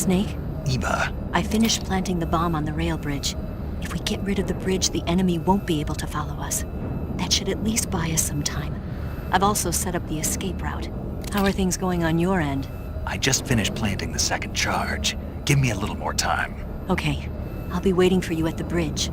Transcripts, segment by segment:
Snake? Eva. I finished planting the bomb on the rail bridge. If we get rid of the bridge, the enemy won't be able to follow us. That should at least buy us some time. I've also set up the escape route. How are things going on your end? I just finished planting the second charge. Give me a little more time. Okay. I'll be waiting for you at the bridge.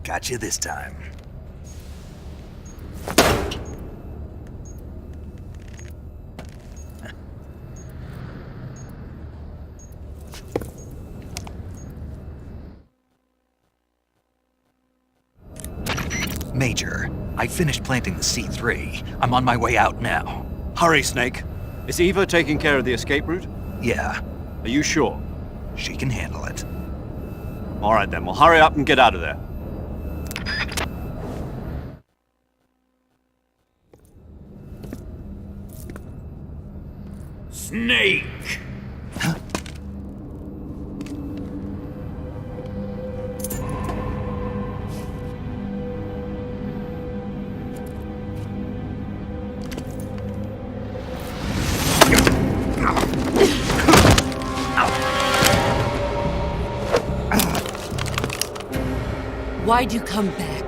Got you this time. Major, I finished planting the C3. I'm on my way out now. Hurry, Snake. Is Eva taking care of the escape route? Yeah, Are you sure? she can handle it. All right then, well hurry up and get out of there. Snake! Why'd you come back?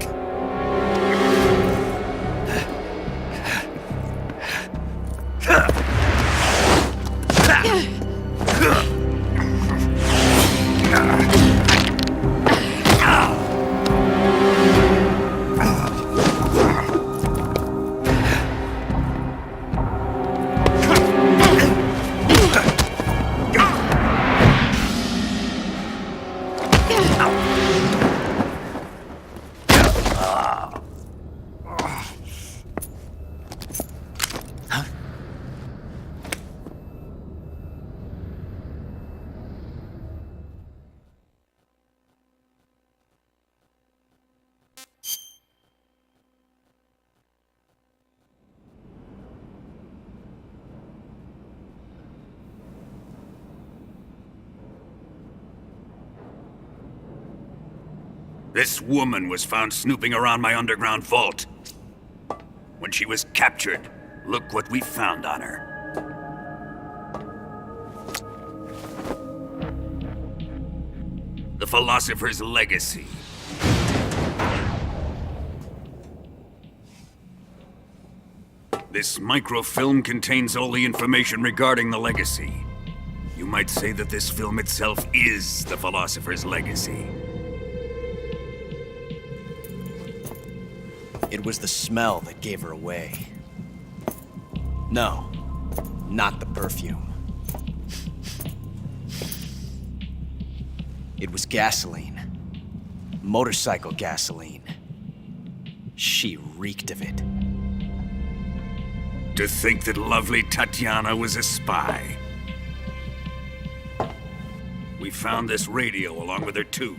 This woman was found snooping around my underground vault. When she was captured, look what we found on her. The philosopher's legacy. This microfilm contains all the information regarding the legacy. You might say that this film itself is the philosopher's legacy. It was the smell that gave her away. No, not the perfume. It was gasoline. Motorcycle gasoline. She reeked of it. To think that lovely Tatiana was a spy. We found this radio along with her too.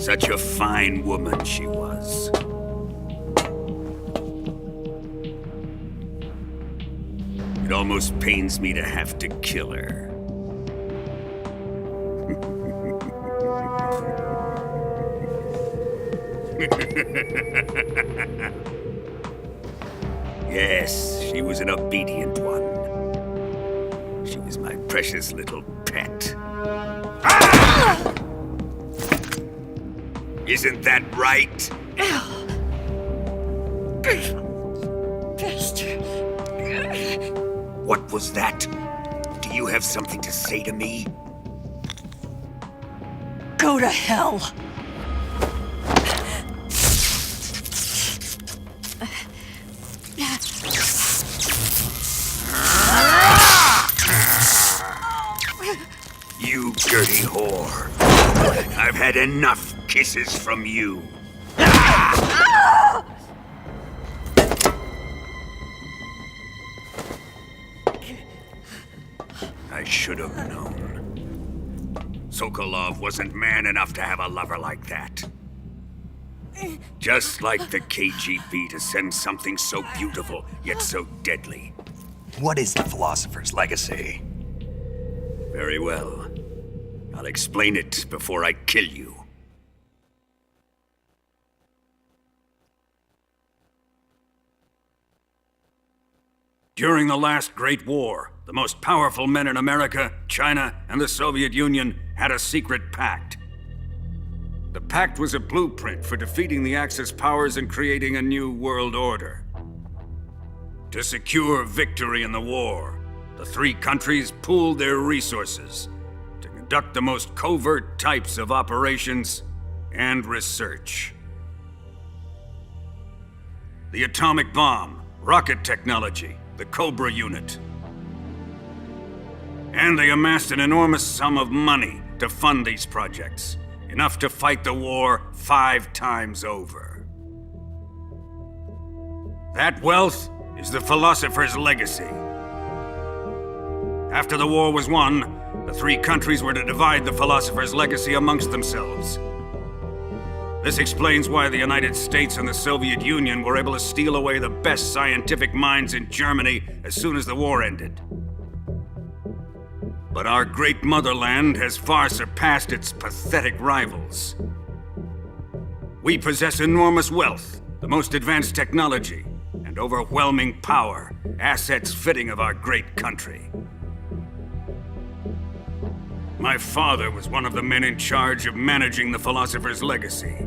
Such a fine woman she was. almost pains me to have to kill her. Yes, she was an obedient one. She was my precious little pet. Ah! Isn't that right? What was that? Do you have something to say to me? Go to hell! You dirty whore. I've had enough kisses from you. I should have known. Sokolov wasn't man enough to have a lover like that. Just like the KGB to send something so beautiful, yet so deadly. What is the philosopher's legacy? Very well. I'll explain it before I kill you. During the last Great War, the most powerful men in America, China, and the Soviet Union had a secret pact. The pact was a blueprint for defeating the Axis powers and creating a new world order. To secure victory in the war, the three countries pooled their resources to conduct the most covert types of operations and research. The atomic bomb, rocket technology, the Cobra unit. And they amassed an enormous sum of money to fund these projects, enough to fight the war 5 times over. That wealth is the philosopher's legacy. After the war was won, the three countries were to divide the philosopher's legacy amongst themselves. This explains why the United States and the Soviet Union were able to steal away the best scientific minds in Germany as soon as the war ended. But our great motherland has far surpassed its pathetic rivals. We possess enormous wealth, the most advanced technology, and overwhelming power, assets fitting of our great country. My father was one of the men in charge of managing the philosopher's legacy.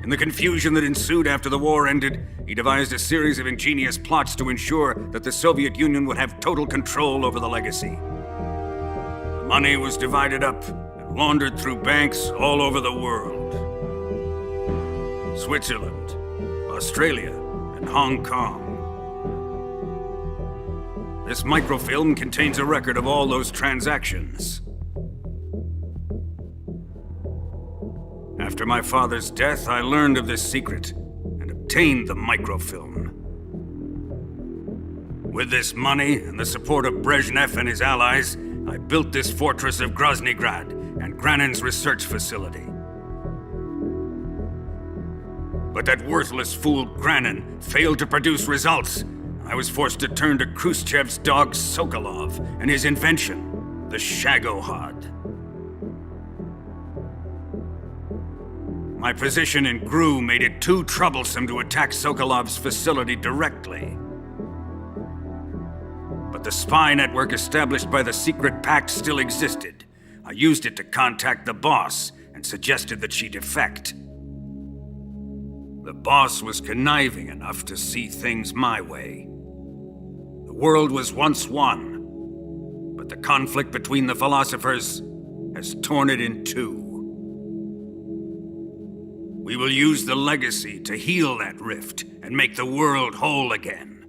In the confusion that ensued after the war ended, he devised a series of ingenious plots to ensure that the Soviet Union would have total control over the legacy. The money was divided up and laundered through banks all over the world. Switzerland, Australia, and Hong Kong. This microfilm contains a record of all those transactions. After my father's death, I learned of this secret and obtained the microfilm. With this money and the support of Brezhnev and his allies, I built this fortress of Groznygrad and Granin's research facility. But that worthless fool Granin failed to produce results. I was forced to turn to Khrushchev's dog Sokolov and his invention, the Shagohod. My position in GRU made it too troublesome to attack Sokolov's facility directly. But the spy network established by the secret pact still existed. I used it to contact the boss and suggested that she defect. The boss was conniving enough to see things my way. The world was once one, but the conflict between the philosophers has torn it in two. We will use the legacy to heal that rift and make the world whole again.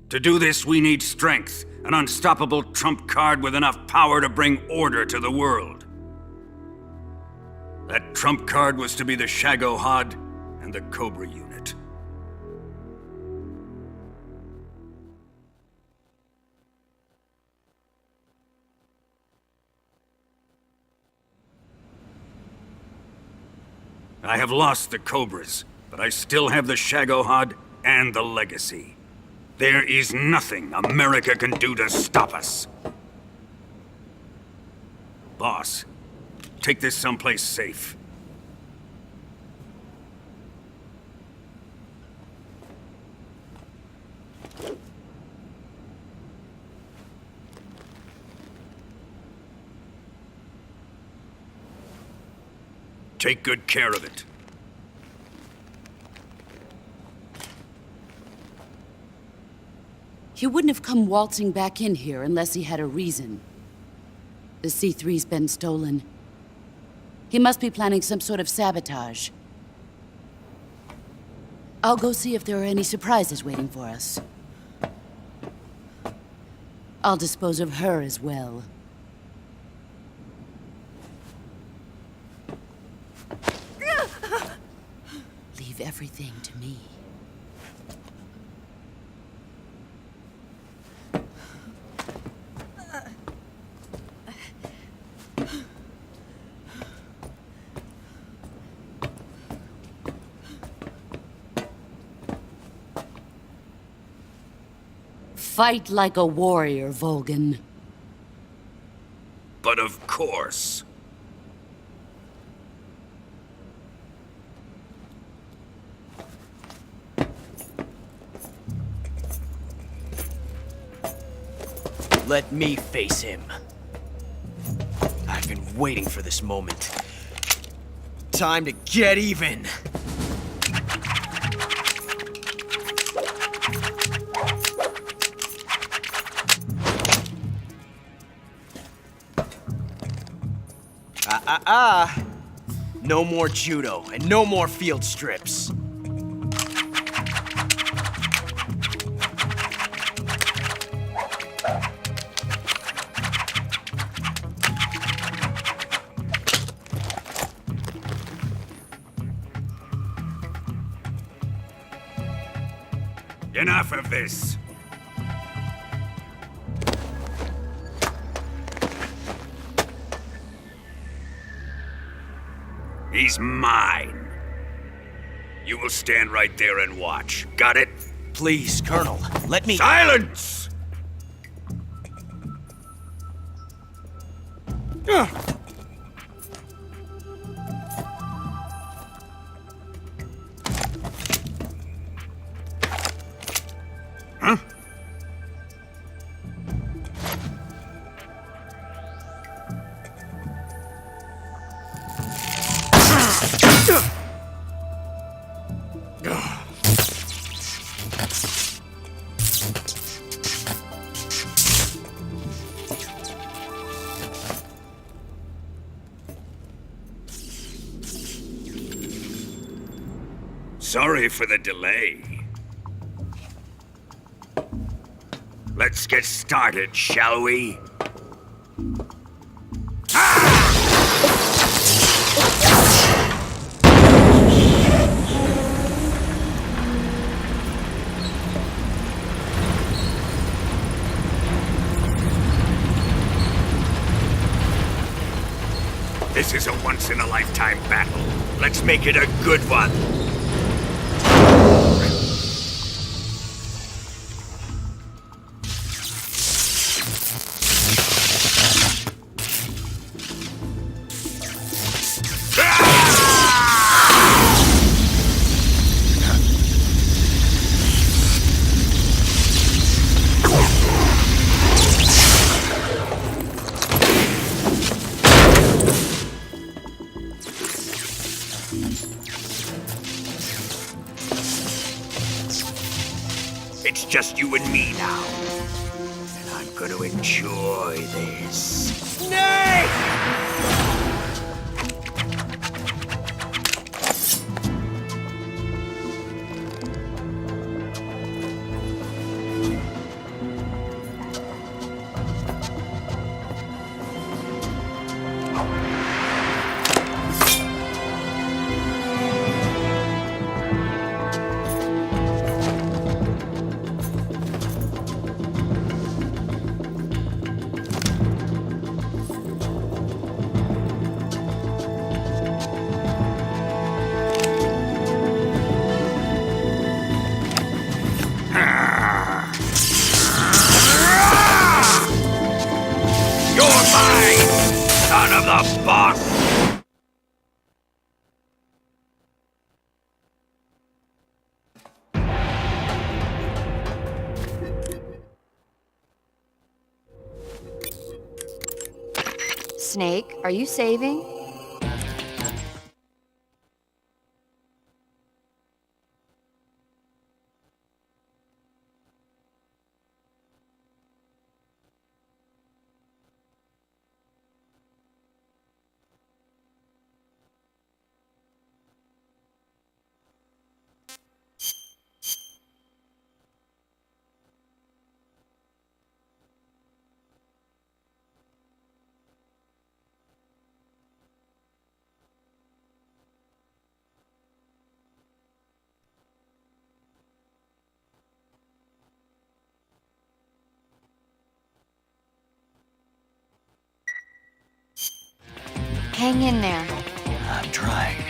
To do this, we need strength, an unstoppable trump card with enough power to bring order to the world. That trump card was to be the Shagohod and the Cobra unit. I have lost the Cobras, but I still have the Shagohod and the legacy. There is nothing America can do to stop us. Boss, take this someplace safe. Take good care of it. He wouldn't have come waltzing back in here unless he had a reason. The C3's been stolen. He must be planning some sort of sabotage. I'll go see if there are any surprises waiting for us. I'll dispose of her as well. Leave everything to me. Fight like a warrior, Volgan. But of course. Let me face him. I've been waiting for this moment. Time to get even! No more judo, and no more field strips. Enough of this. He's mine. You will stand right there and watch. Got it? Please, Colonel, let me— Silence! Huh? Sorry for the delay. Let's get started, shall we? This is a once-in-a-lifetime battle. Let's make it a good one. It's just you and me now. And I'm gonna enjoy this. Snake! Snake, are you saving? Hang in there. I'm trying.